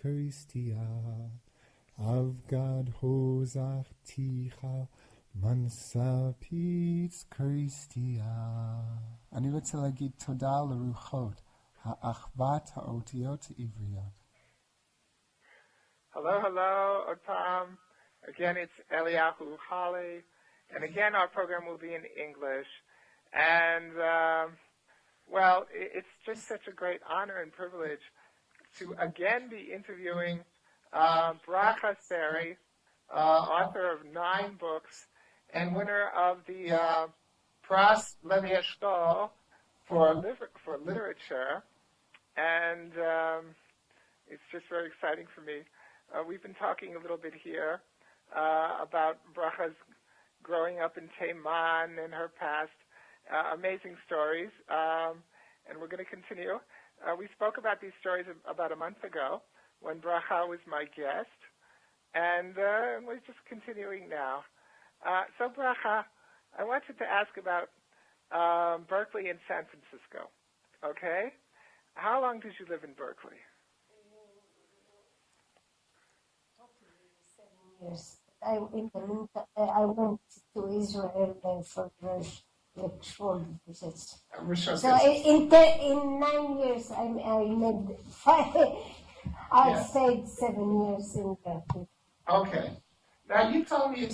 Christia, Avgad Hozach Ticha, Mansapitz Christia. אני רוצה להגיד תודה לרוחות, האחוות האותיות העבריות. Hello, hello, Otam. Again, it's Eliyahu Holly. And again, our program will be in English. And, well, it's just such a great honor and privilege to again be interviewing Bracha Seri, author of 9 books and winner of the Pras Levi Eshkol for literature. And it's just very exciting for me. We've been talking a little bit here about Bracha's growing up in Teiman and her past, amazing stories, and we're going to continue. We spoke about these stories about a month ago when Bracha was my guest, and we're just continuing now. So Bracha, I wanted to ask about Berkeley and San Francisco, okay? How long did you live in Berkeley? 7 years. I went to Israel for short visits. So in 9 years, I made 5. I stayed 7 years in Berkeley. Okay. Now you told me a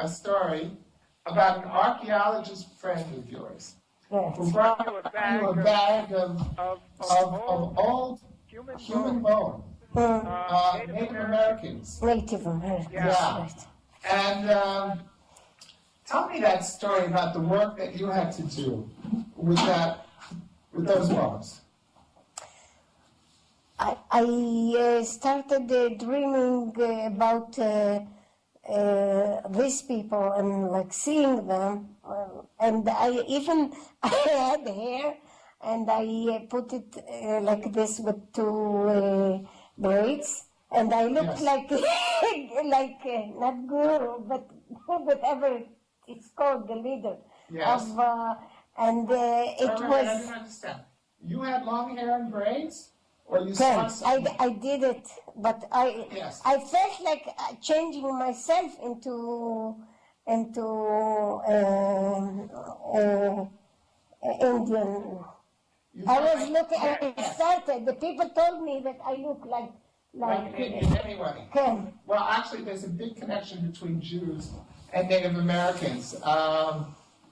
story about an archaeologist friend of yours who brought you a bag of old human bone. Native Americans. Native Americans, yeah. Right. And tell me that story about the work that you had to do with those bones. I started dreaming about these people and like seeing them, and I had hair, and I put it like this with 2 braids, and I looked like not guru, but whatever it's called, the leader of, and it was. I didn't understand. You had long hair and braids, or you saw something? I did it, but I felt like changing myself into Indian. I was looking. I started. The people told me that I look like Indian anyway. Well, actually, there's a big connection between Jews and Native Americans.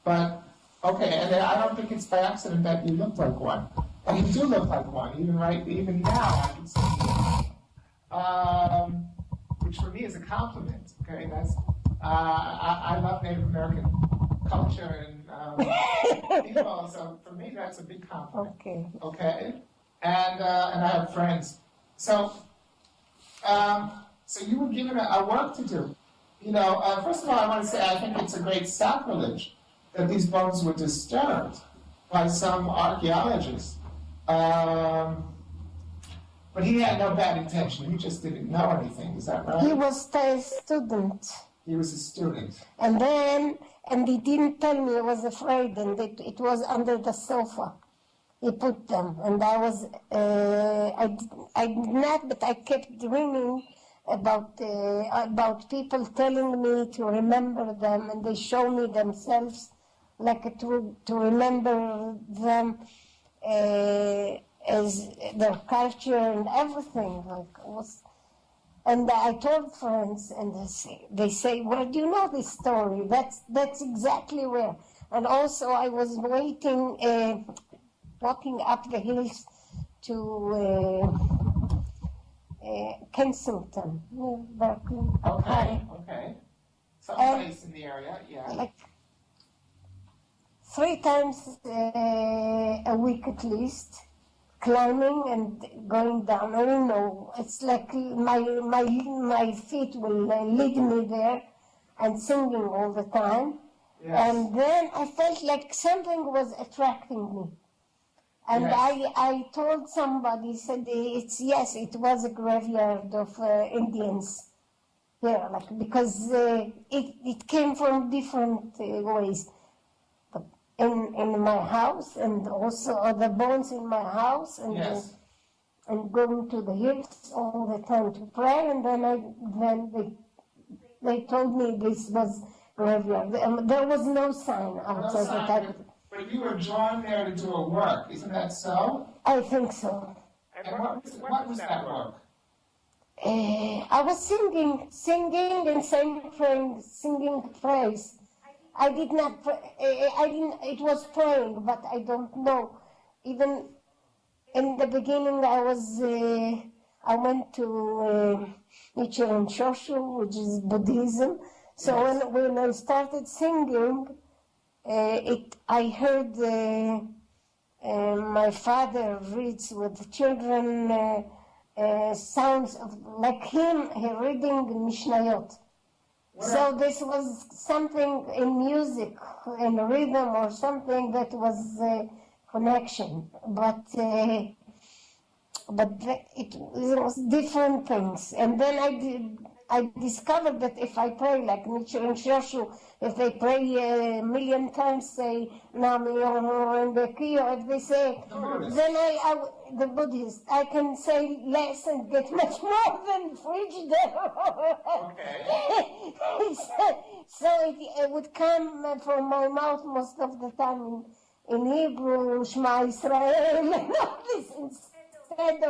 But okay, and I don't think it's by accident that you look like one. And you do look like one, even now I can see you. Which for me is a compliment. Okay, that's I love Native American culture and people, so for me that's a big compliment. Okay, and I have friends. So you were given a work to do. You know, first of all, I want to say I think it's a great sacrilege that these bones were disturbed by some archaeologists. But he had no bad intention. He just didn't know anything. Is that right? He was a student. He was a student. And he didn't tell me. I was afraid, and it was under the sofa. He put them, and I was. I did not, but I kept dreaming about people telling me to remember them, and they show me themselves, like to remember them as their culture and everything. And I told friends, and they say, "Where do you know this story?" That's exactly where. And also, I was walking up the hills to Kensington, Berkeley. Okay. Someplace in the area, yeah. Like 3 times a week at least, climbing and going down. I don't know. It's like my feet will lead me there, and singing all the time. Yes. And then I felt like something was attracting me. And yes. I told somebody, said it was a graveyard of Indians here, because it came from different ways. But in my house, and also the bones in my house, and yes. and going to the hills all the time to pray, and then they told me this was graveyard. There was no sign outside the type. But you were drawn there to do a work, isn't that so? I think so. And what was that work? I was singing and singing praise. I did not. I didn't. It was praying, but I don't know. Even in the beginning, I went to Nichiren Shoshu, which is Buddhism. So Yes. when I started singing, I heard my father reads with the children sounds of like him reading Mishnayot. So this was something in music, in rhythm or something that was connection, but it was different things. And then I discovered that if I pray like Nichiren Shoshu, if they pray a million times, say Nami and the Kiyo, if they say, then the Buddhist, I can say less and get much more than frigidaire. So it would come from my mouth most of the time in Hebrew, Shema Israel, and all this instead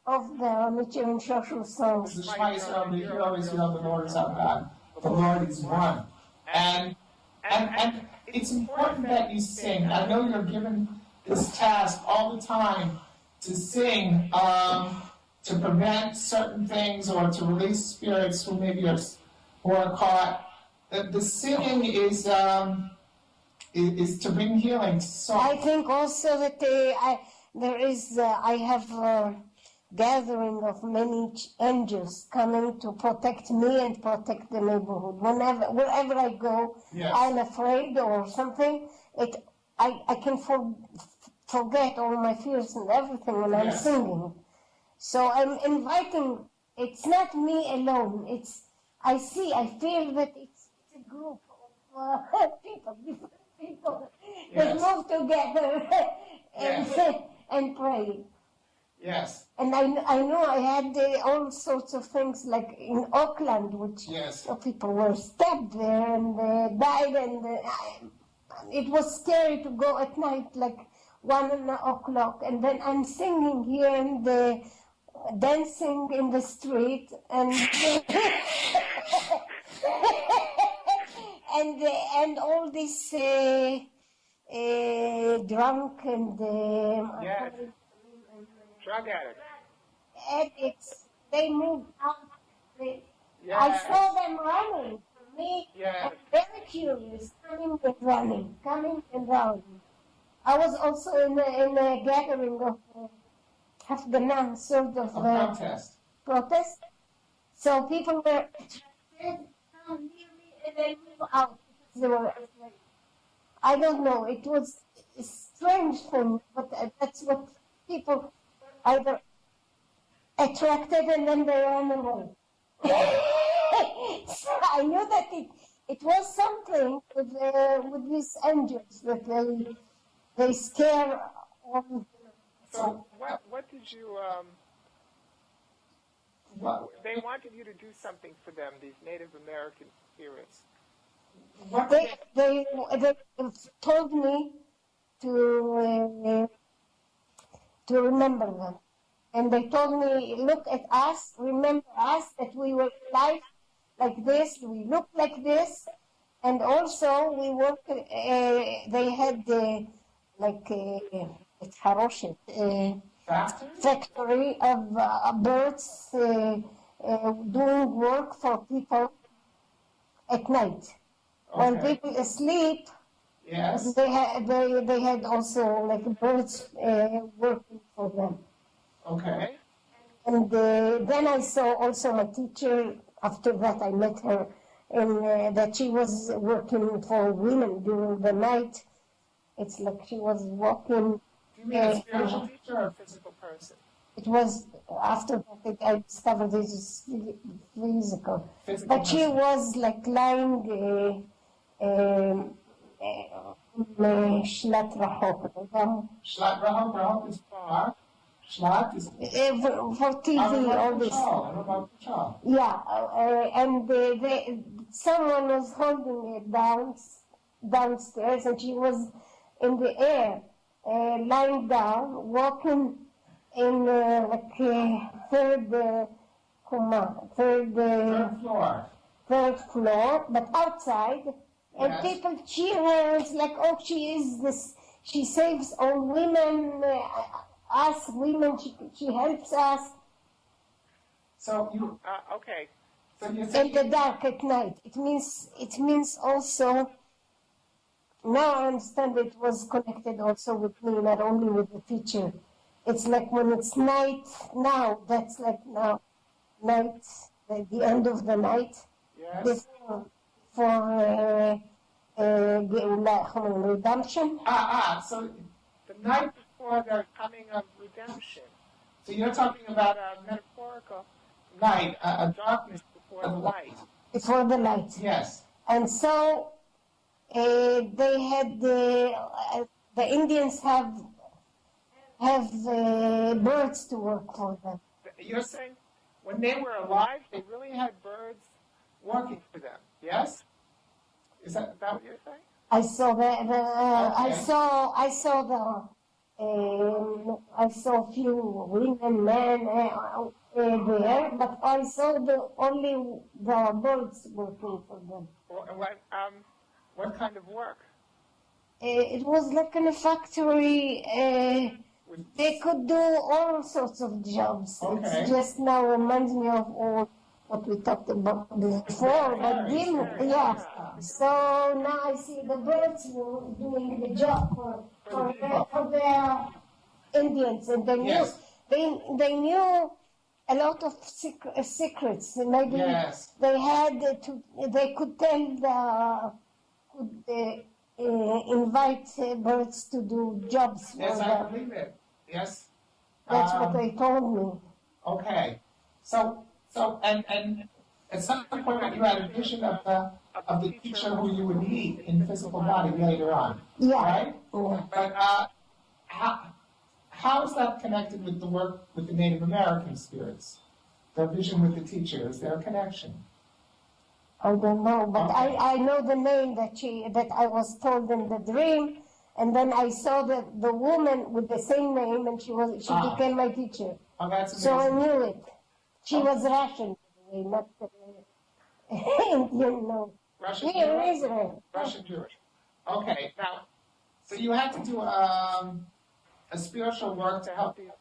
of the Nichiren Shoshu songs. The Shema Yisrael, you hear always, the Lord is our God. The Lord is one. And it's important that you sing. I know you're given this task all the time to sing, to prevent certain things or to release spirits who maybe are caught. The singing is to bring healing. So I think also that I have a gathering of many angels coming to protect me and protect the neighborhood. Wherever I go, Yes. I'm afraid or something. I can forget all my fears and everything when I'm Yes. singing. So I'm inviting. It's not me alone. I feel that it's a group of different people that Yes. move together Yes. and pray. Yes. And I know I had all sorts of things like in Auckland, which Yes. people were stabbed there and died, and it was scary to go at night, like 1:00, and then I'm singing here and dancing in the street, and and all this drunk and Yes. Drug addicts, they moved out. I Yes. saw them running. For me, Yes. I'm very curious, coming and running. I was also in a gathering of Hafganah, sort of A protest. protest. So people were attracted, come near me, and they move out because they were afraid. I don't know. It was a strange thing, but that's what people either attracted and then they ran away. So I knew that it was something with these angels that they scare all. So what did you they wanted you to do something for them, these Native American spirits. They told me to remember them. And they told me, look at us, remember us, that we were alive like this, we look like this, and also we work, they had like a haroshet, factory of birds doing work for people at night. When Okay. people asleep, Yes. they had also like birds working for them. Okay. And then I saw also my teacher. After that, I met her, and that she was working for women during the night. It's like she was walking. Do you mean a spiritual teacher or a physical person? It was after that I discovered this is physical. Physical But she person. was like lying Shlat Rahok. Shlat Rahok is far. Schlag is for TV, all this. Yeah, and someone was holding it downstairs, and she was in the air, lying down, walking in third floor, but outside, and people cheer. It's like, oh, she is this. She saves all women, us women. She helps us. So you okay. So you In the dark at night. It means also. Now I understand it was connected also with me, not only with the teacher. It's like when it's night now. That's like now, night, like the end of the night. Yes. For redemption. So the night before the coming of redemption. So you're talking about a metaphorical night, a darkness before the light. Before the light. Yes. And so they had the Indians have birds to work for them. You're saying when they were alive, they really had birds working for them. Yes. Is that what you're saying? I saw that. Okay. I saw few women, men there, but I saw only the birds working for them. What kind of work? It was like in a factory. They could do all sorts of jobs. Okay. It just now reminds me of all what we talked about before. But yeah. So now I see the birds doing the job for the Indians, and they knew they knew a lot of secrets. Maybe they could tell invite birds to do jobs for Yes, them. I believe it. Yes. That's what they told me. Okay. So and at some point you had a vision of the teacher who you would meet in physical body later on. Yeah. Right? Yeah. But how is that connected with the work with the Native American spirits? Their vision with the teacher, is there a connection? I don't know, but Okay. I know the name that I was told in the dream, and then I saw the woman with the same name, and she became my teacher. Oh, that's amazing. So I knew it. She was Russian, by the way, not Indian. No, Russian here in Jewish? Israel. Russian Jewish. Okay, now, so you had to do a spiritual work to help the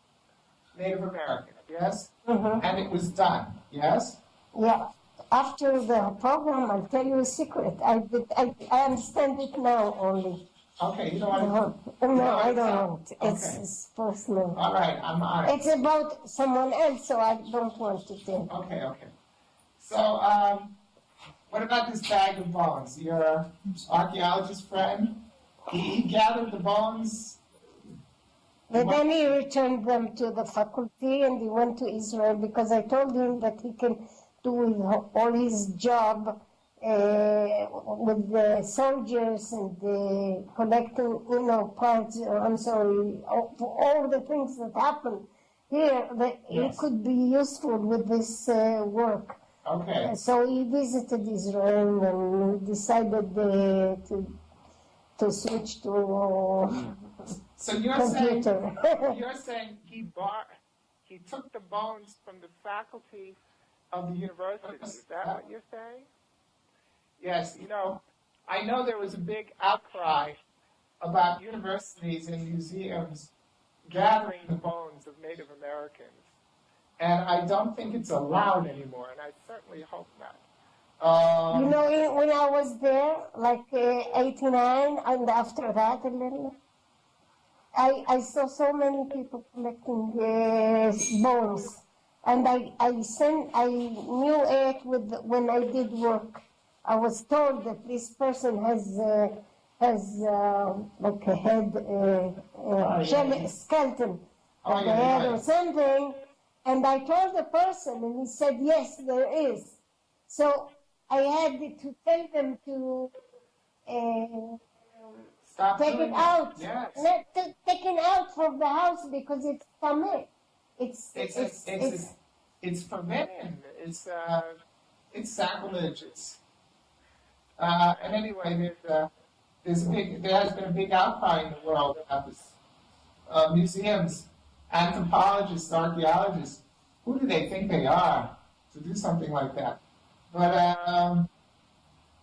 Native Americans, yes? Mm-hmm. And it was done, yes? Yeah. After the program, I'll tell you a secret. I understand it now only. Okay, you don't want to... No, I don't want. Okay. It's personal. All right, I'm on it. It's about someone else, so I don't want to tell. Okay. So, what about this bag of bones? Your archaeologist friend, he gathered the bones. And then he returned them to the faculty, and he went to Israel because I told him that he can do all his job with the soldiers and collecting, parts. All the things that happen here. That it could be useful with this work. Okay. So he visited Israel and he decided to switch to So you're computer. saying he took the bones from the faculty of the university. Is that what you're saying? Yes. I know there was a big outcry about universities and museums gathering the bones of Native Americans. And I don't think it's allowed anymore, and I certainly hope not. When I was there, like 89, and after that a little, I saw so many people collecting bones, and I knew it when I did work. I was told that this person has like a head, skeleton of the head or something, and I told the person, and he said, yes, there is. So I had to tell them to Stop take doing it out. Yes. Take it out from the house because it's tameh. It's forbidden. It's sacrilege. And anyway, there has been a big outcry in the world about this. Museums, anthropologists, archaeologists, who do they think they are to do something like that? But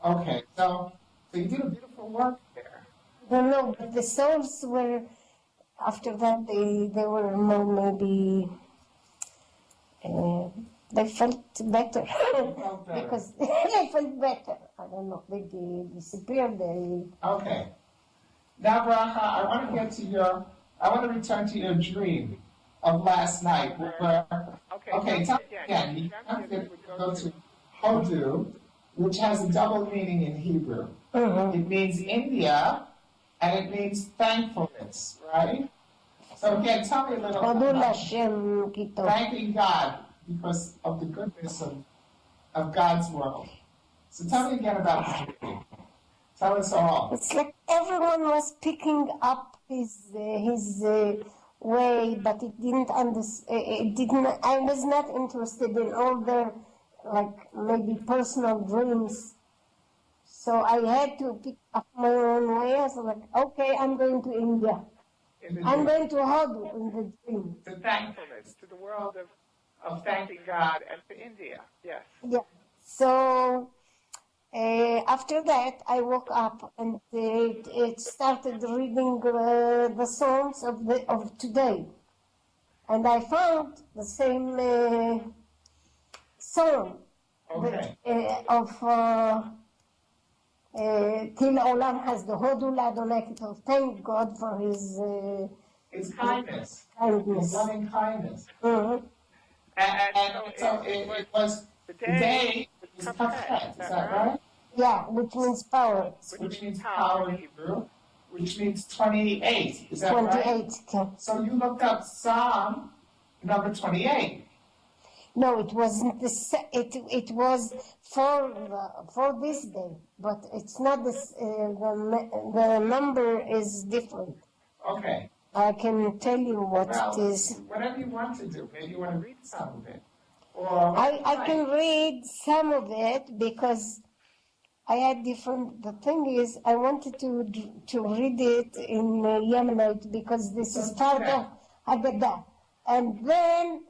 okay, so you did a beautiful work there. No, but the souls were, after that, they were more maybe, they felt better. Because they felt better. I don't know, they disappeared. Okay. Now, Bracha, I want to return to your dream of last night. Okay, tell me again. You have to go to Hodu, which has a double meaning in Hebrew. Mm-hmm. It means India, and it means thankfulness, right? So again, tell me a little about thanking God because of the goodness of God's world. So tell me again about the dream. Tell us all. It's like everyone was picking up his way, but it didn't I was not interested in all their, like, maybe personal dreams. So I had to pick up my own way. I was like, okay, I'm going to India. I'm going to Hodu in the dream. To thankfulness, to the world of thanking God, and to India, yes. Yeah. So after that, I woke up and it started reading the songs of today, and I found the same song of Til Olam has the Hodu Ladonai. Thank God for his kindness, his loving kindness. Mm-hmm. And so it was the day is Kafet, is that right? Yeah, which means power. Which means power in Hebrew, which means 28. Is that 28, right? okay. So you looked up Psalm number 28. No, it wasn't it was for this day, but it's not this. The number is different. Okay. I can tell you what it is. Whatever you want to do. Maybe you want to read some of it. Or I can read some of it because I had different. The thing is, I wanted to read it in Yemenite because this is part of Haggadah, and then,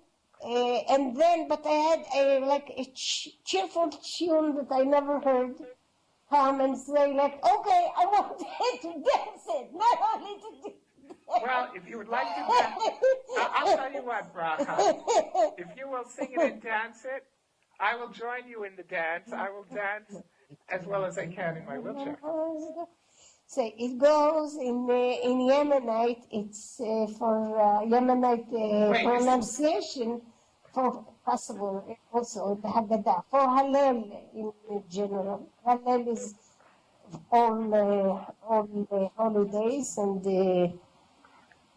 but I had a cheerful tune that I never heard come and say like, okay, I want to dance it, not only to do. Well, if you would like to dance, I'll tell you what, Bracha. If you will sing it and dance it, I will join you in the dance. I will dance as well as I can in my wheelchair. So it goes in Yemenite. It's for Yemenite pronunciation for possible also the Haggadah for Hallel in general. Hallel is all the holidays and the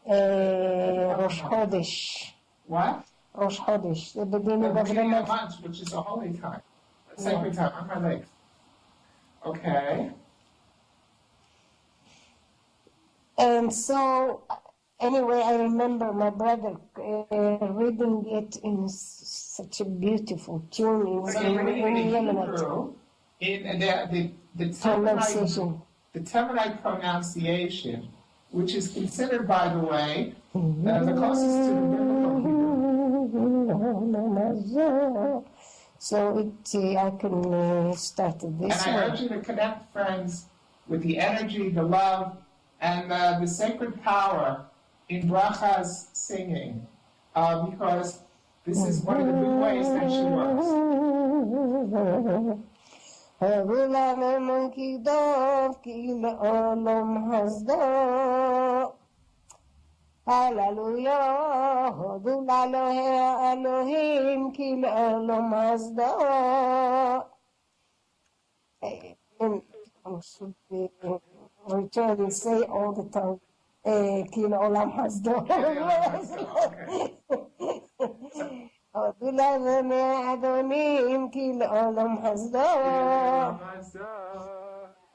Rosh Chodesh. What? Rosh Chodesh, the beginning of the month, which is a holy time, a sacred time. On my legs. Okay. And so, anyway, I remember my brother reading it in such a beautiful tune in Yemenite. In the Temanite pronunciation, which is considered, by the way, the closest to the biblical. So I can start it this way. And I urge you to connect, friends, with the energy, the love, and the sacred power in Bracha's singing, because this is one of the good ways that she works. Hallelujah, Hodu Elohim, Ki Le'olam Hazda. I should return and say all the time, Ki Le'olam Hazda. Hodu Adonim, Ki Le'olam Hazda.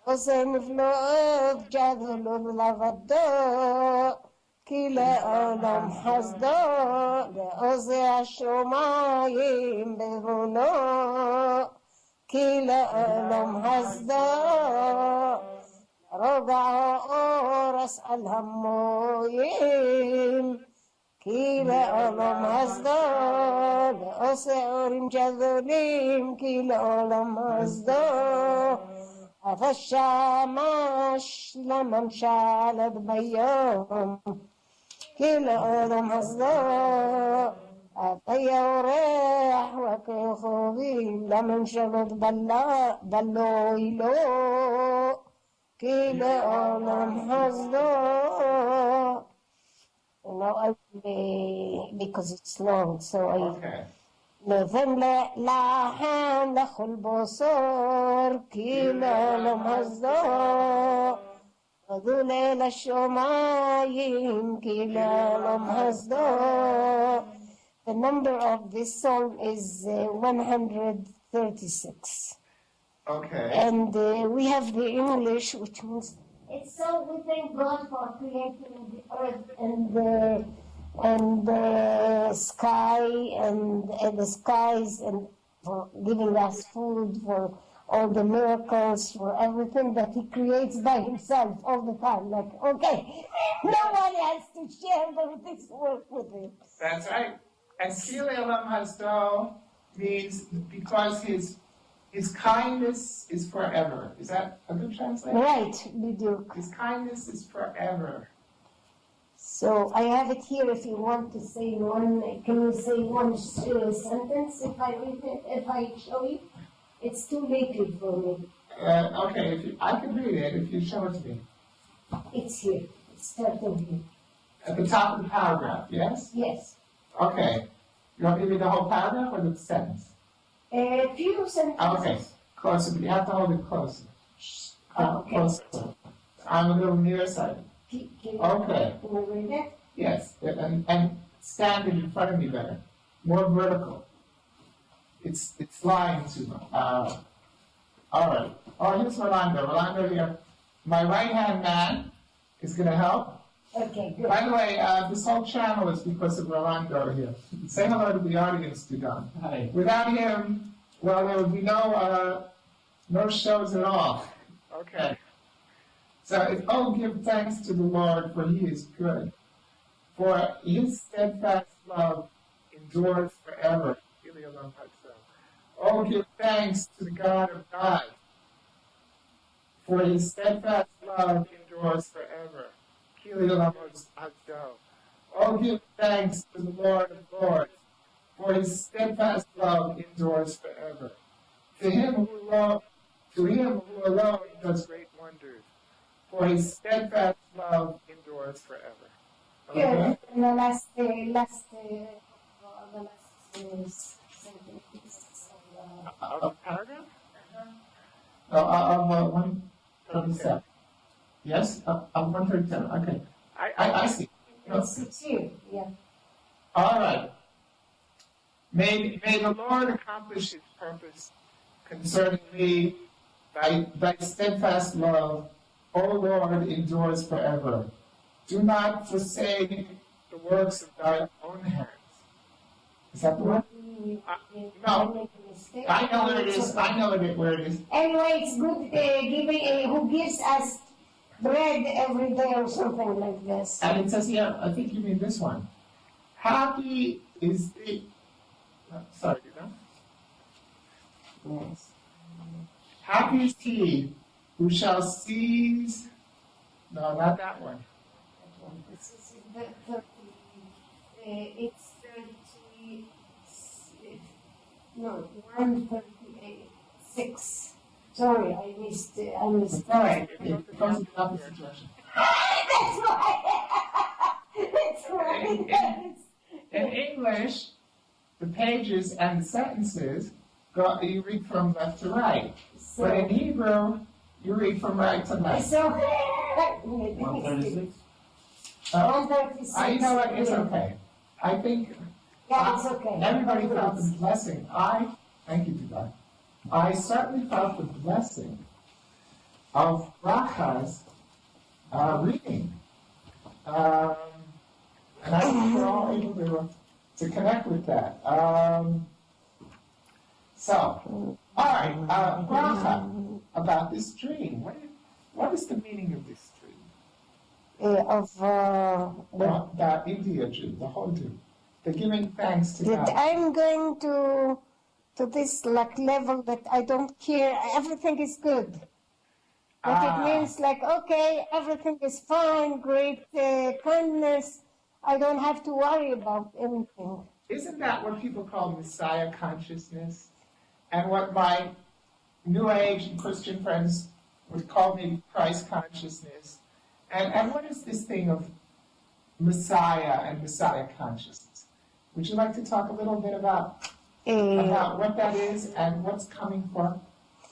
עושה נפלאות, ג'דלו ולבדו, כי לעולם חסדו, לעוזי השמיים בבונו, כי לעולם חסדו, רוגע אורס על המוים, כי לעולם חסדו, לעושה אורים ג'דולים, כי לעולם חסדו, אף השמש לממשלת ביום, כי לעולם חסדו, אתה יורח וכוכבים לממשלות בלוי לו, כי לעולם חסדו. Now I because it's long, so I נבן לחם לכל בוסור, כי לעולם חסדו, עדו ליל השמיים, כי לעולם חסדו. The number of this song is 136. Okay. And we have the English, which means it's so we thank God for creating the earth and the sky and the skies, and for giving us food, for all the miracles, for everything that he creates by himself all the time. Like, okay, nobody has to share this work with him. That's right. And Kili Olam Hasdo means because his kindness is forever. Is that a good translation? Right, biduk. His kindness is forever. So I have it here if you want to say one. Can you say one sentence if I read it, if I show you? It's too late for me. Okay, I can read it if you show it to me. It's here. It's starting here. At the top of the paragraph, yes? Yes. Okay. You want me to read the whole paragraph or the sentence? A few sentences. Okay, closer, but you have to hold it closer. Okay. Closer. I'm a little nearsighted. Okay. Can you read it? Yes, and stand it in front of me better. More vertical. It's lying too much. All right. Oh, here's Rolando. Rolando here. My right-hand man is going to help. Okay, good. By the way, this whole channel is because of Rolando here. Say hello to the audience, Dugan. Hi. Without him, well, there would be no shows at all. Okay. So, give thanks to the Lord, for he is good. For his steadfast love endures forever. Oh, give thanks to the God of God, for his steadfast love endures forever. Oh, give thanks to the Lord of Lords, for his steadfast love endures forever. To him who alone does great wonders, for his steadfast love endures forever. Good. Okay? And the last sentence. Paragraph? Of 137. Yes? Of 137. Okay. I see. It's here, yeah. All right. May the Lord accomplish his purpose concerning me. Thy steadfast love, O Lord, endures forever. Do not forsake the works of thy own hands. Is that the one? No. I know where it is. I know where it is. Anyway, it's good giving. Who gives us bread every day or something like this? And it says here, I think you mean this one. Happy is the... sorry, you know? Yes. Happy is he who shall seize... No, not that one. This is the 30, it's 30, no, 136. Sorry, I missed. All right, it comes in the opposite direction. That's right. That's right. In English, the pages and the sentences, you read from left to right. So, But in Hebrew, you read from right to left. so 136? 136. You know what? It's okay. I think Yeah, it's okay. everybody felt the blessing. Thank you, Dubai. I certainly felt the blessing of Racha's reading. And I think we're all able to connect with that. All right, Bracha, about this dream. What is the meaning of this dream? The India dream, the whole dream. The giving thanks to that God. I'm going to this like level that I don't care, everything is good. But it means like, okay, everything is fine, great kindness, I don't have to worry about anything. Isn't that what people call Messiah consciousness? And what my New Age and Christian friends would call maybe Christ consciousness? And what is this thing of Messiah and Messiah consciousness? Would you like to talk a little bit about what that is and what's coming for?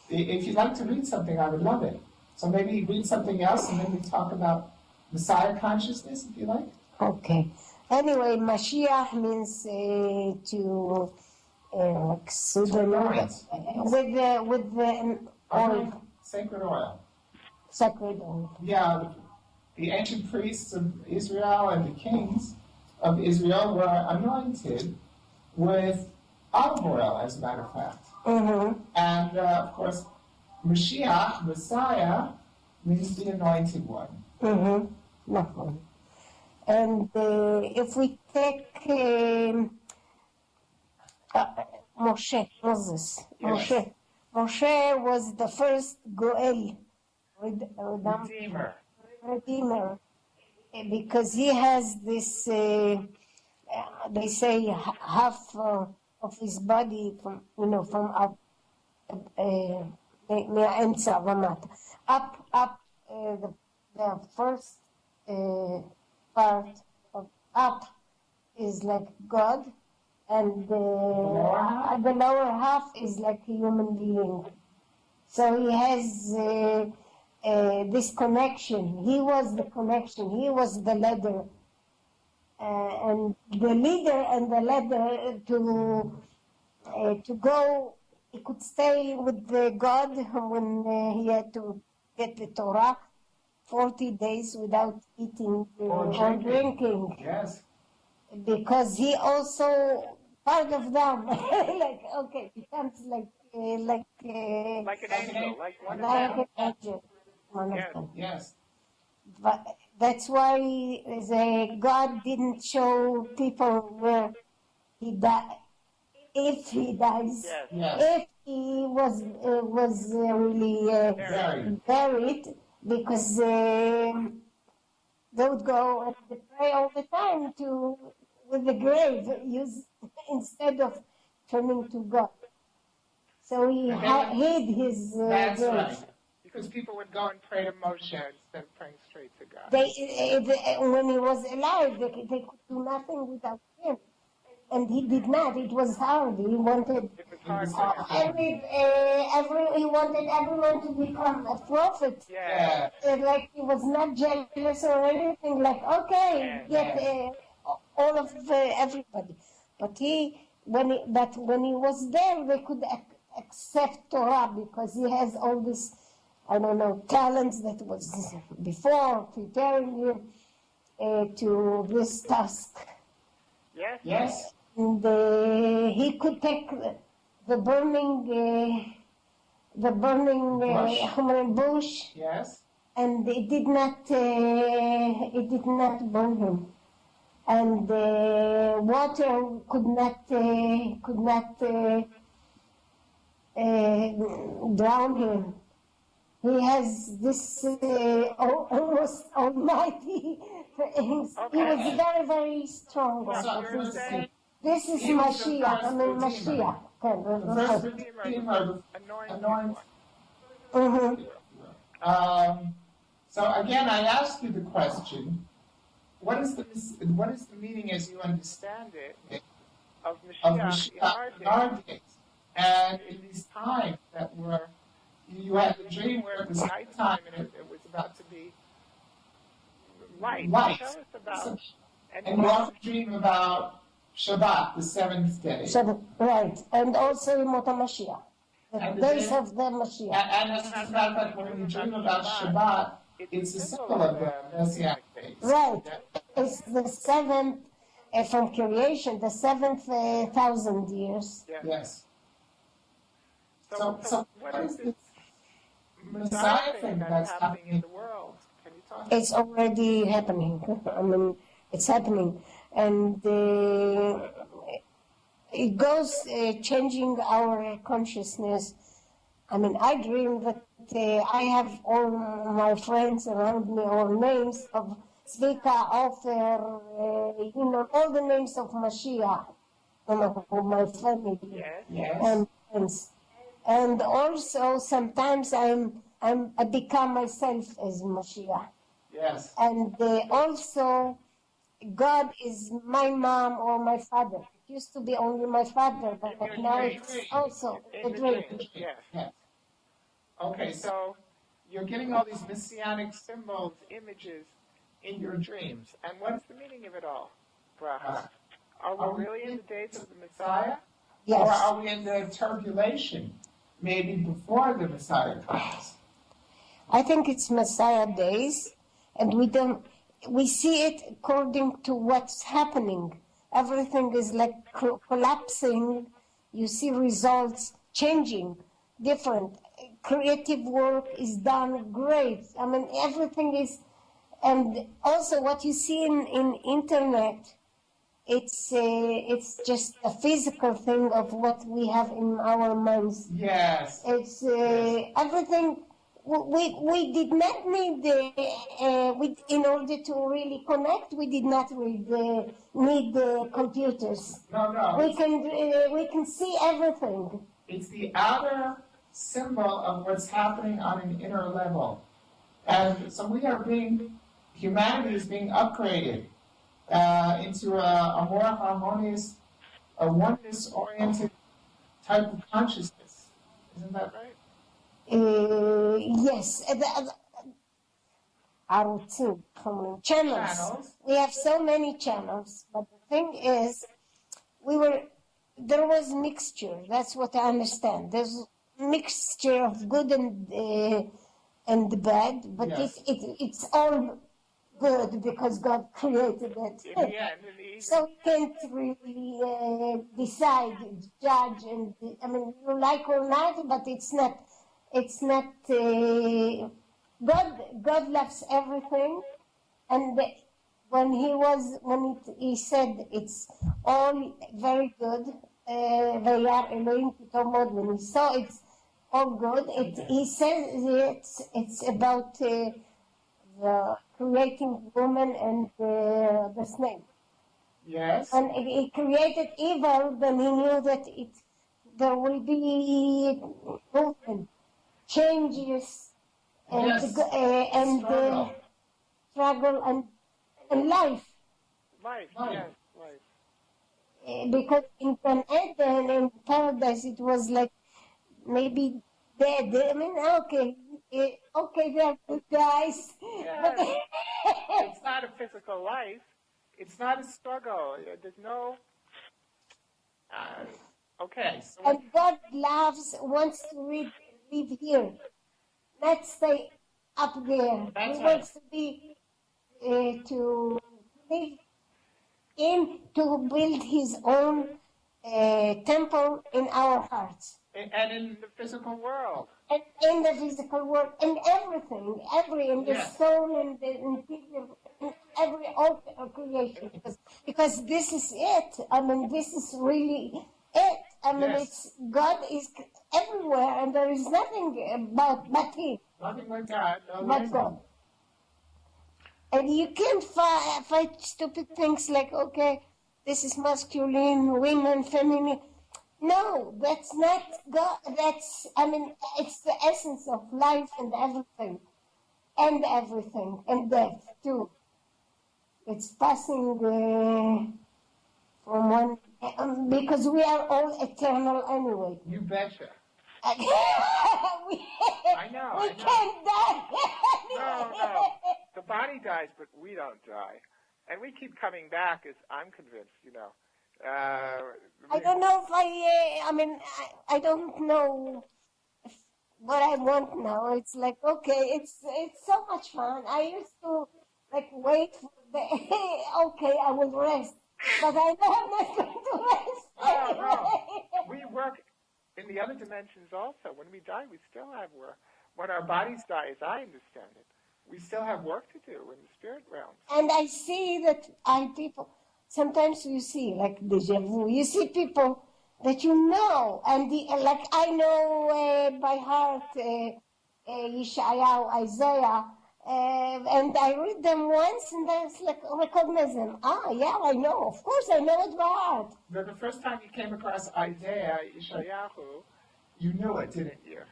If you'd like to read something, I would love it. So maybe read something else and then we talk about Messiah consciousness, if you like. Okay. Anyway, Mashiach means to with the oil. Sacred oil. Sacred oil. Yeah, the ancient priests of Israel and the kings of Israel were anointed with olive oil, as a matter of fact. Mm-hmm. And of course, Mashiach, Messiah, means the anointed one. Mm-hmm. And if we take Moses. Yes. Moshe was the first Goel, Redeemer, because he has this, they say, half of his body from up, the first part of up is like God, and the lower half is like a human being. So he has this connection. He was the connection. He was the leader. And the leader and the leader to go, he could stay with God when he had to get the Torah, 40 days without eating or drinking. Yes. Because he also part of them, like okay, becomes like an angel, like one of them. One of them. Yes. But that's why God didn't show people where he died. If he dies, if he was really buried, because they would go and pray all the time with the grave, instead of turning to God. So he hid his That's grave. right. Because people would go and pray to Moshe instead of praying straight to God. When he was alive, they could do nothing without him. And he did not. It was hard. He wanted he wanted everyone to become a prophet. Yeah. Like he was not jealous or anything. Like get all of everybody. But when he was there, they could accept Torah because he has all this, talents that was before preparing him to this task. Yes. And he could take the burning bush. Yes. And it did not burn him. And water could not drown him. He has this almost almighty things. He was very, very strong. This is Mashiach. Mashiach. The first Redeemer, anointed. So again, I ask you the question: what is the meaning, as you understand it, of of Mashiach in our days, and in these times that you had the dream where it was nighttime and it was about to be light. Tell us about. And you also dream about Shabbat, the seventh day. Right, and also Yemot HaMashiach, the days of the Mashiach. And as a matter of fact, when you dream about Shabbat, it's a symbol of the Messianic days. Right. It's the seventh, from creation, the seventh 1,000 years. Yes. So what is this Messiah thing thing that's happening in the world? Can you talk? It's already happening. I mean, it's happening. And it goes changing our consciousness. I mean, I dream that I have all my friends around me, all names of Zvika, Ofer, all the names of Mashiach, of my family and friends. And also, sometimes I become myself as Mashiach. Yes. And also, God is my mom or my father. It used to be only my father, but now it's also the dream. Yes. Okay, so you're getting all these messianic Symbols, images in your dreams. And what's the meaning of it all, Bracha? Are we really in the days of the Messiah? Yes. Or are we in the turbulation, maybe before the Messiah comes? I think it's Messiah days, and we see it according to what's happening. Everything is like collapsing. You see results changing, different. Creative work is done great. I mean, everything is, and also what you see in internet, it's just a physical thing of what we have in our minds. Yes. It's everything. We did not need in order to really connect. We did not need computers. No. We can see everything. It's the outer symbol of what's happening on an inner level. And so humanity is being upgraded into a more harmonious, a oneness-oriented type of consciousness. Isn't that right? Yes. בערוצים, channels. We have so many channels, but the thing is, there was mixture. That's what I understand. There's mixture of good and bad, but yes. it's all good because God created it. So we can't really decide, judge, and I mean, you like or not, but it's not. God loves everything, and when he said it's all very good, when he saw it's all good, he says it's about the creating woman and the snake. Yes. And he created evil, then he knew that there will be movement, changes, and struggle and life. Life. Because in Gan Eden, in paradise, it was like maybe dead. I mean, okay, they're good guys. Yeah. It's not a physical life. It's not a struggle. There's no. Okay. So and God wants to live here. Let's stay up there. That's He right. wants to be to live to build His own temple in our hearts. And in the physical world. And in the physical world, and everything, in the soul, and in every altar of creation. Because this is it. I mean, this is really it. I mean, God is everywhere, and there is nothing but Him. Nothing like God. But God. And you can't fight stupid things like, okay, this is masculine, women, feminine. No, that's not God. It's the essence of life and everything, and death too. It's passing from one, because we are all eternal anyway. You betcha. I know. We can't die. No. The body dies, but we don't die. And we keep coming back, as I'm convinced, I don't know if I don't know what I want now. It's like, okay, it's so much fun. I used to like wait for the okay, I will rest, but I know I'm not going to rest anyway. We work in the other dimensions also. When we die, we still have work. When our bodies die, as I understand it, we still have work to do in the spirit realms. And I see that people, sometimes you see like deja vu. You see people that you know, and like I know by heart Yeshayahu, Isaiah, and I read them once, and then it's like recognize them. Ah, yeah, I know. Of course, I know it by heart. But the first time you came across Isaiah, Yeshayahu, you knew it, didn't you?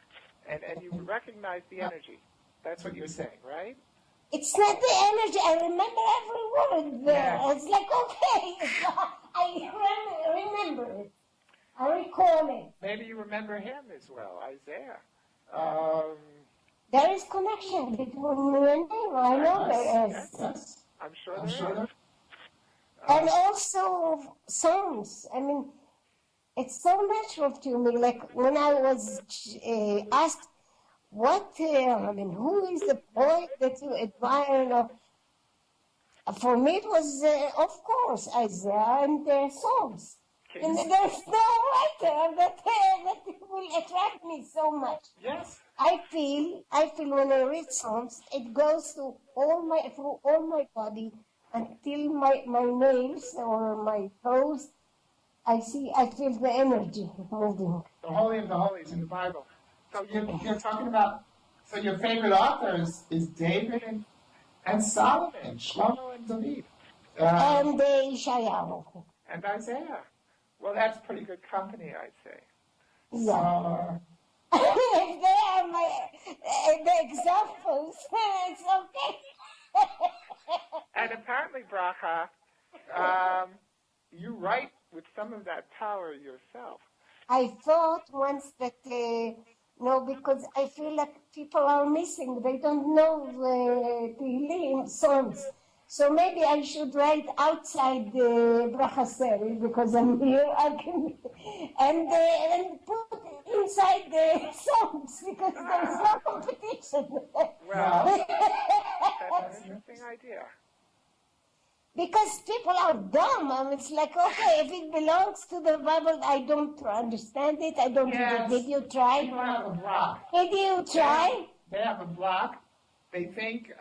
And you recognized the energy. That's what you're saying, right? It's not the energy. I remember every word there. Yeah. It's like, okay, I remember it. I recall it. Maybe you remember him as well, Isaiah. There is connection between me and him. I know there is. Yes. I'm sure there is. And also songs. I mean, it's so natural to me. Like when I was asked, who is the poet that you admire? For me, it was, of course, Isaiah and their songs. And there's no writer that will attract me so much. Yes. I feel when I read songs, it goes through all my body until my nails or my toes. I feel the energy moving. The Holy of the Holies in the Bible. So you're talking about, so your favorite authors is David and Solomon, Shlomo and David. And Yeshayahu. And Isaiah. Well, that's pretty good company, I'd say. Yeah. If they are the examples, it's okay. And apparently, Bracha, you write with some of that power yourself. I thought once that, because I feel like people are missing. They don't know the Tehillim songs. So maybe I should write outside the Bracha series because I'm here. I can and put inside the songs because there's no competition. Well, that's an interesting idea. Because people are dumb. I mean, it's like, okay, if it belongs to the Bible, I don't understand it. I don't. Yes. Did you try? People have a block. Did you try? They have a block. They think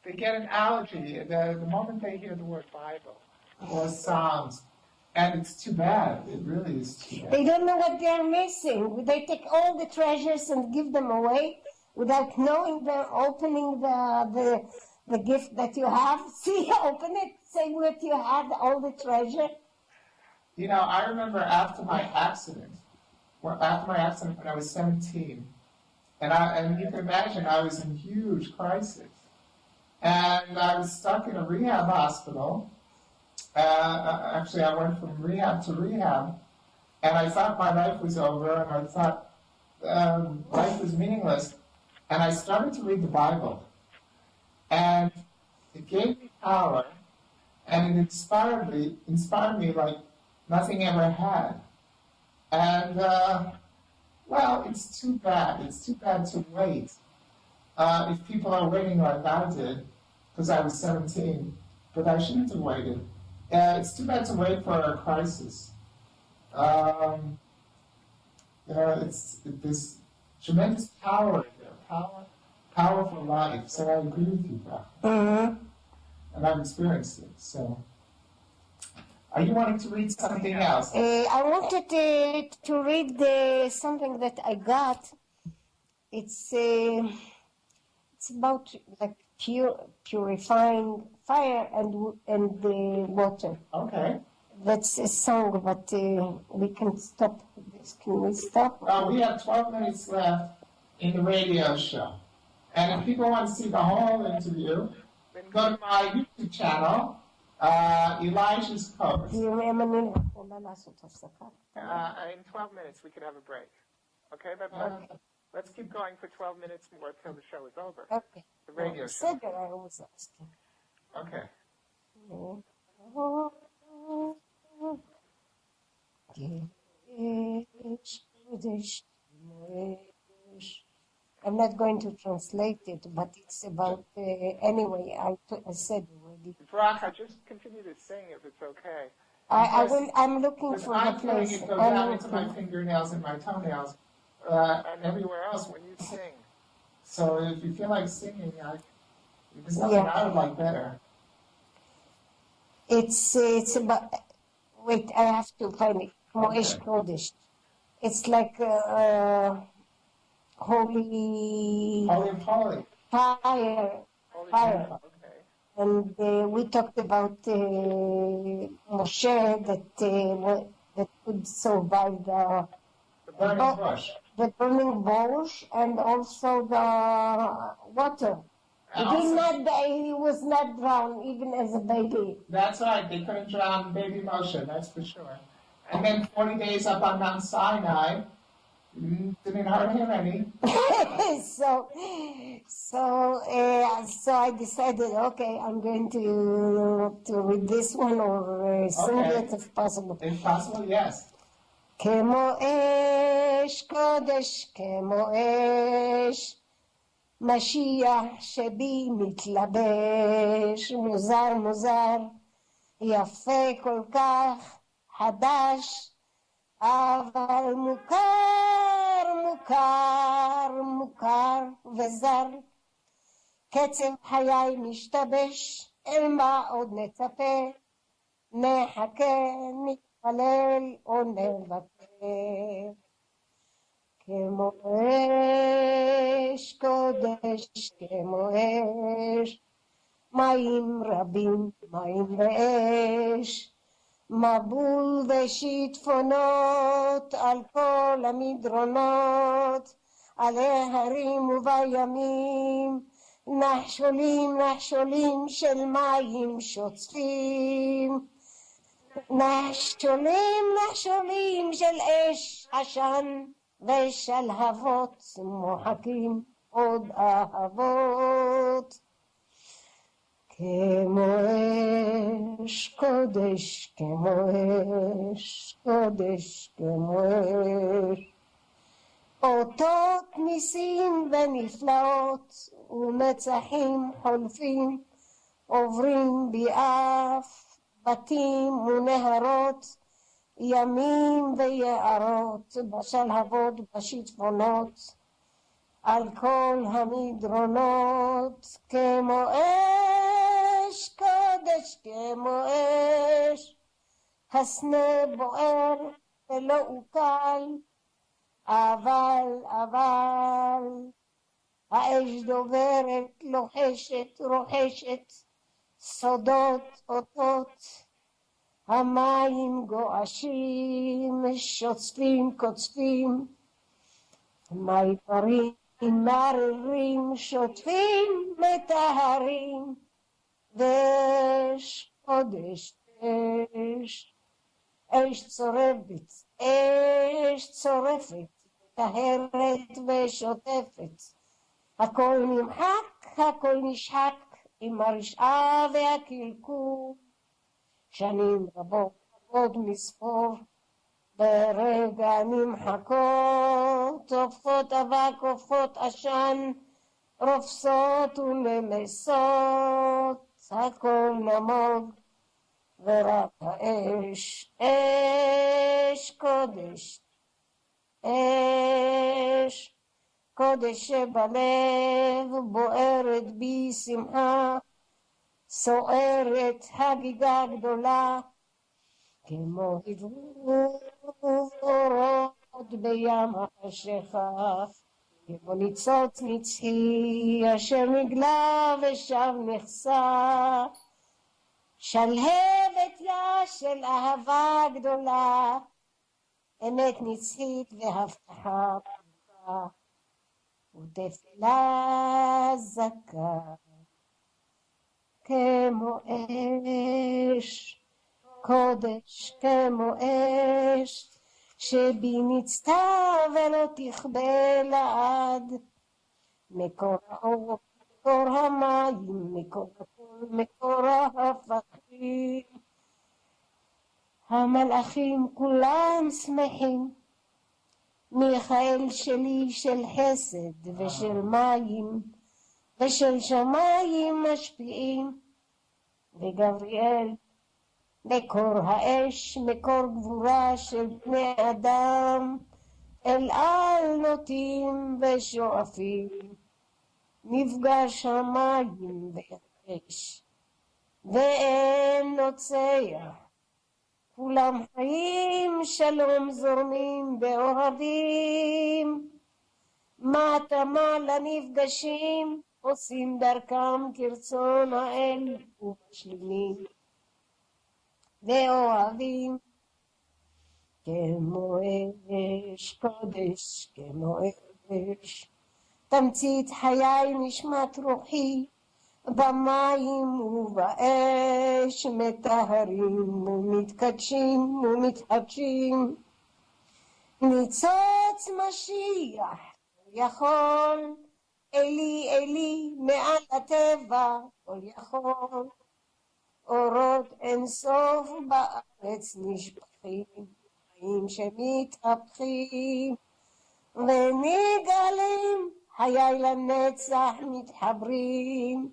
they get an allergy the moment they hear the word Bible or Psalms. And it's too bad. It really is too bad. They don't know what they're missing. They take all the treasures and give them away without knowing them, opening the gift that you have. See, open it, say what you have, all the treasure. You know, I remember after my accident when I was 17, and you can imagine I was in huge crisis. And I was stuck in a rehab hospital. Actually, I went from rehab to rehab, and I thought my life was over, and I thought life was meaningless. And I started to read the Bible, and it gave me power, and it inspired me like nothing ever had. And well, it's too bad. It's too bad to wait. If people are waiting like I did, because I was 17, but I shouldn't have waited. It's too bad to wait for a crisis. It's this tremendous power there, power for life. So I agree with you, Beth. Mm-hmm. And I've experienced it. So, are you wanting to read something else? I wanted to read something that I got. It's about like purifying fire and water. Okay. That's a song, but we can stop this. Can we stop? We have 12 minutes left in the radio show. And if people want to see the whole interview, then go to my YouTube channel, Elijah's Coast. In 12 minutes, we could have a break. Okay, but let's keep going for 12 minutes more till the show is over. Okay. The radio show. Said that I was asking. Okay. I'm not going to translate it, but it's about, anyway, I said already. Bracha, just continue to sing if it's okay. I'm looking Because for I'm the feeling place. it go down into my fingernails and my toenails and everywhere else When you sing. So if you feel like singing, there's something I would like better. It's about, wait, I have to find it. Moesh Kodesh. It's like holy Holy, holy. fire. Holy Fire. Okay. And we talked about Moshe that could survive The burning bush. the burning bush and also the water. He was not drowned even as a baby. That's right. They couldn't drown baby Moshe, that's for sure. And then 40 days up on Mount Sinai, didn't hurt him any. So I decided, okay, I'm going to read this one or sing it if possible. If possible, yes. כמו אש קודש, כמו אש, משיח שבי מתלבש, מוזר מוזר, יפה כל כך, חדש, אבל מוכר, מוכר, מוכר וזר. קצב חיי משתבש, אל מה עוד נצפה, נחכה, נתפלל או נבקר. כמו אש קודש, כמו אש, מים רבים, מים באש, מבול ושיטפונות על כל המדרונות, על ההרים ובימים, נחשולים, נחשולים של מים שוצפים, נחשולים, נחשולים של אש עשן ושלהבות מוחקים עוד אהבות. כמו אש קודש, כמו אש קודש, כמו אש, אותות ניסים ונפלאות ומצחים חולפים עוברים באף בתים ונהרות, ימים ויערות, בשלהבות בשיטפונות, על כל המדרונות. כמו אש קודש, כמו אש, הסנה בוער ולא אוקל, אבל האש דוברת, לוחשת, רוחשת, סודות, אותות, המים גועשים, שוצפים, קוצפים, מיתרים, מערערים, שוטפים, מטהרים, ואש קודש, אש, אש צורבת, אש צורפת, טהרת ושוטפת, הכל נמחק, הכל נשחק, עם הרשעה והקלקול, שנים רבות מספור, ברגע נמחקות, הופכות אבק, הופכות עשן, רופסות וממסות, הכל נמוג, ורק האש, אש קודש, אש קודש שבלב, בוערת בי שמחה, סוערת הגיגה גדולה, כמו הדרורות בים החשיכה, כמו ניצוץ נצחי אשר נגלה ושב נחשף, שלהבת יה של אהבה גדולה, אמת נצחית והבטחה פתוחה, ותפילה זכה. כמו אש קודש, כמו אש, שבי נצתה ולא תכבה לעד, מקור האור, מקור המים, מקור הכל, מקור ההפכים, המלאכים כולם שמחים, מיכאל שלי של חסד ושל מים ושל שמיים משפיעים, וגבריאל מקור האש, מקור גבורה של בני אדם, אל על נוטים ושואפים, מפגש המים והאש, ואין נוצח, כולם חיים שלום זורמים באוהבים, מעטמה לנפגשים, עושים דרכם כרצון האל ומשלימים, ואוהבים כמו אש קודש, כמו אש, תמצית חיי נשמת רוחי, במים ובאש מטהרים ומתקדשים ומתחדשים, ניצוץ משיח יכול, אלי אלי מעל הטבע כל יכול, אורות אינסוף בארץ נשפכים, חיים שמתהפכים ונגאלים, חיי לנצח מתחברים,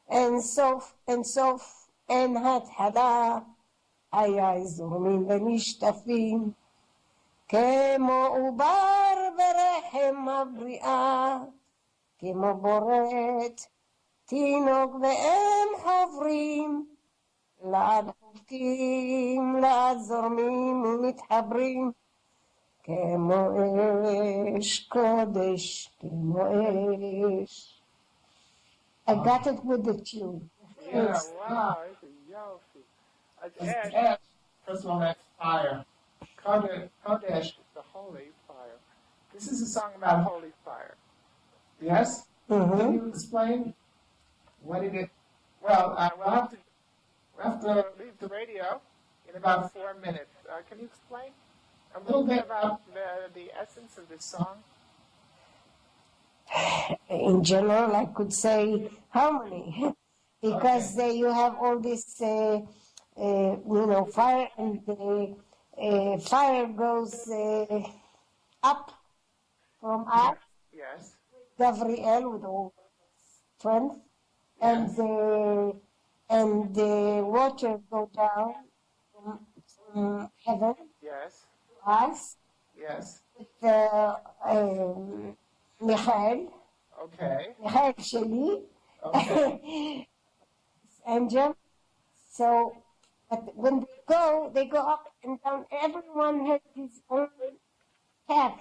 אין סוף אין סוף אין התחלה, חיי זורמים ונשטפים, כמו עובר ברחם הבריאה, כמו בורת תינוק ואם חוברים, לעד חובקים, לעד זורמים ומתחברים, כמו אש קודש, כמו אש. I got it with the tune. Yeah, wow, it's a Yofi. It's ash. First of all, that's fire. Kodesh It's the holy fire. This is a song about Holy fire. Yes? Can you explain what it is? Well, we'll have to Leave the radio in about about 4 minutes. Can you explain a little little bit bit about the essence of this song? In general, I could say harmony, because you have all this, fire, and fire goes up from us, Yes. Gabriel with all strength, and the water go down from heaven Yes. to us yes. with Michael Okay. Sheli, Okay. angel. So, but when they go up and down. Everyone has his own path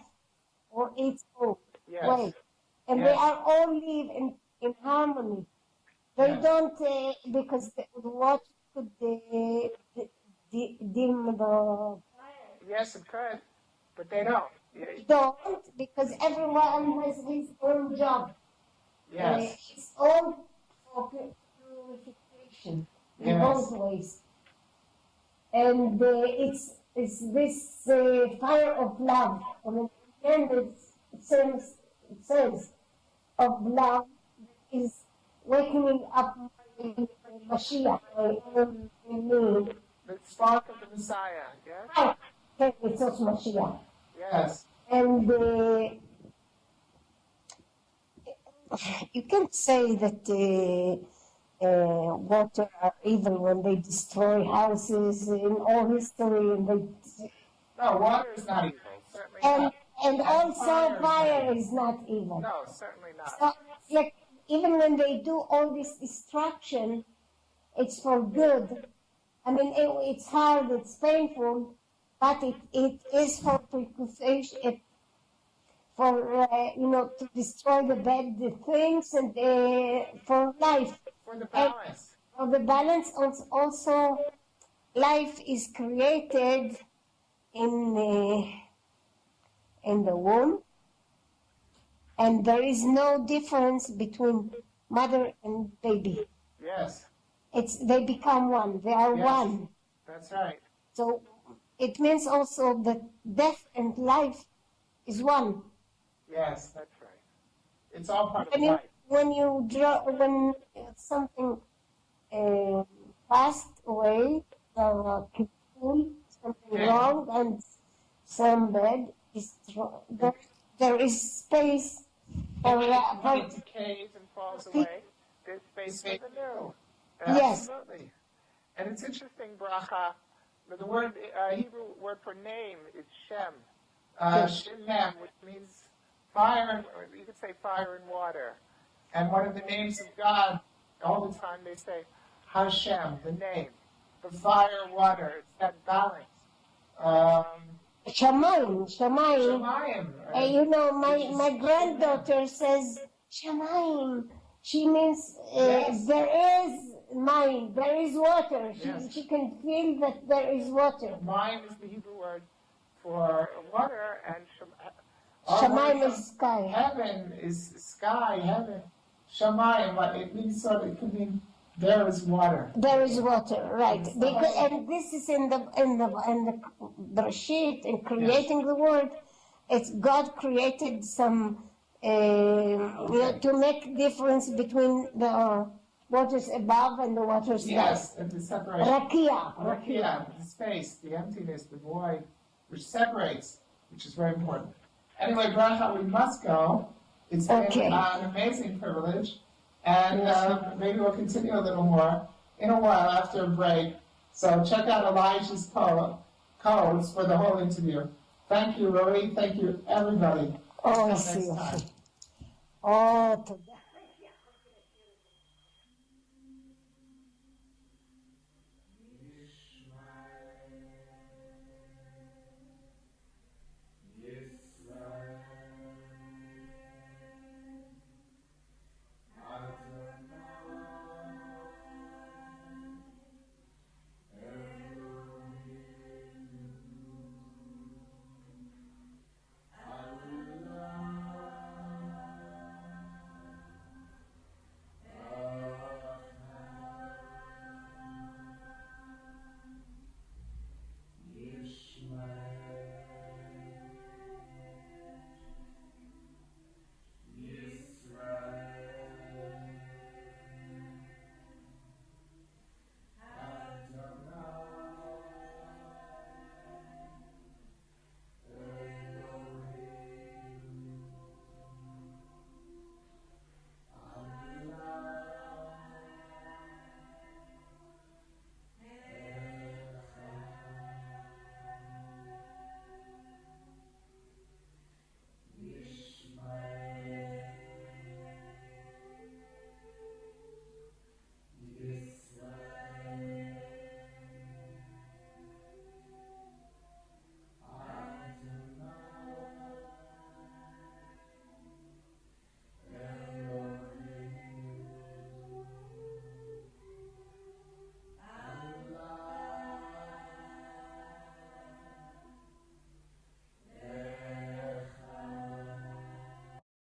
or its own Yes. way, and Yes. they are all live in harmony. They Yes. don't because the water could dim the. Yes, it could, but they don't. Yeah. Don't, because everyone has his own job. Yes. His own purification in Yes. both ways. And it's this fire of love. I mean, and it says of love is wakening up my Mashiach, my own me. The spark of the Messiah. Yes. Right. It's also Mashiach. Yes. And you can say that water are evil when they destroy houses in all history, and No, water is not evil. Certainly and not. and also fire fire is not evil. No, certainly not. So, like even when they do all this destruction, it's for good. I mean, it's hard, it's painful, but it is for purification, for to destroy the bad things, and for life. For the balance. For the balance, also life is created in the womb, and there is no difference between mother and baby. Yes. They become one. They are Yes. one. That's right. So it means also that death and life is one. Yes. That's right. It's all part I of mean, life. when something passed away, something Yeah. wrong and some bad, there is space for when it decays and falls away, there's space for the new. Yes. Absolutely. And it's interesting, Bracha, the word, Hebrew word for name is Shem. Shem, which means fire, or you could say fire and water. And one of the names of God, all the time they say, Hashem, the name, the fire, water, it's that balance. Shamayim. Shemayim, right? You know, my granddaughter says Shamayim. She means there is mayim, there is water. She can feel that there is water. Mayim is the Hebrew word for water, and Shamayim is sky. Heaven is sky, heaven. Shamayim, it means it could mean there is water. There is water, right? Because, and this is in the Bereshit, in creating the world. It's God created some to make difference between the waters above and the waters below. Yes, and the separation. Rakia. The space, the emptiness, the void, which separates, which is very important. Anyway, Bracha, we must go. It's been an amazing privilege. And maybe we'll continue a little more in a while after a break. So check out Elijah's codes for the whole interview. Thank you, Rory. Thank you, everybody. Oh, I see. Oh,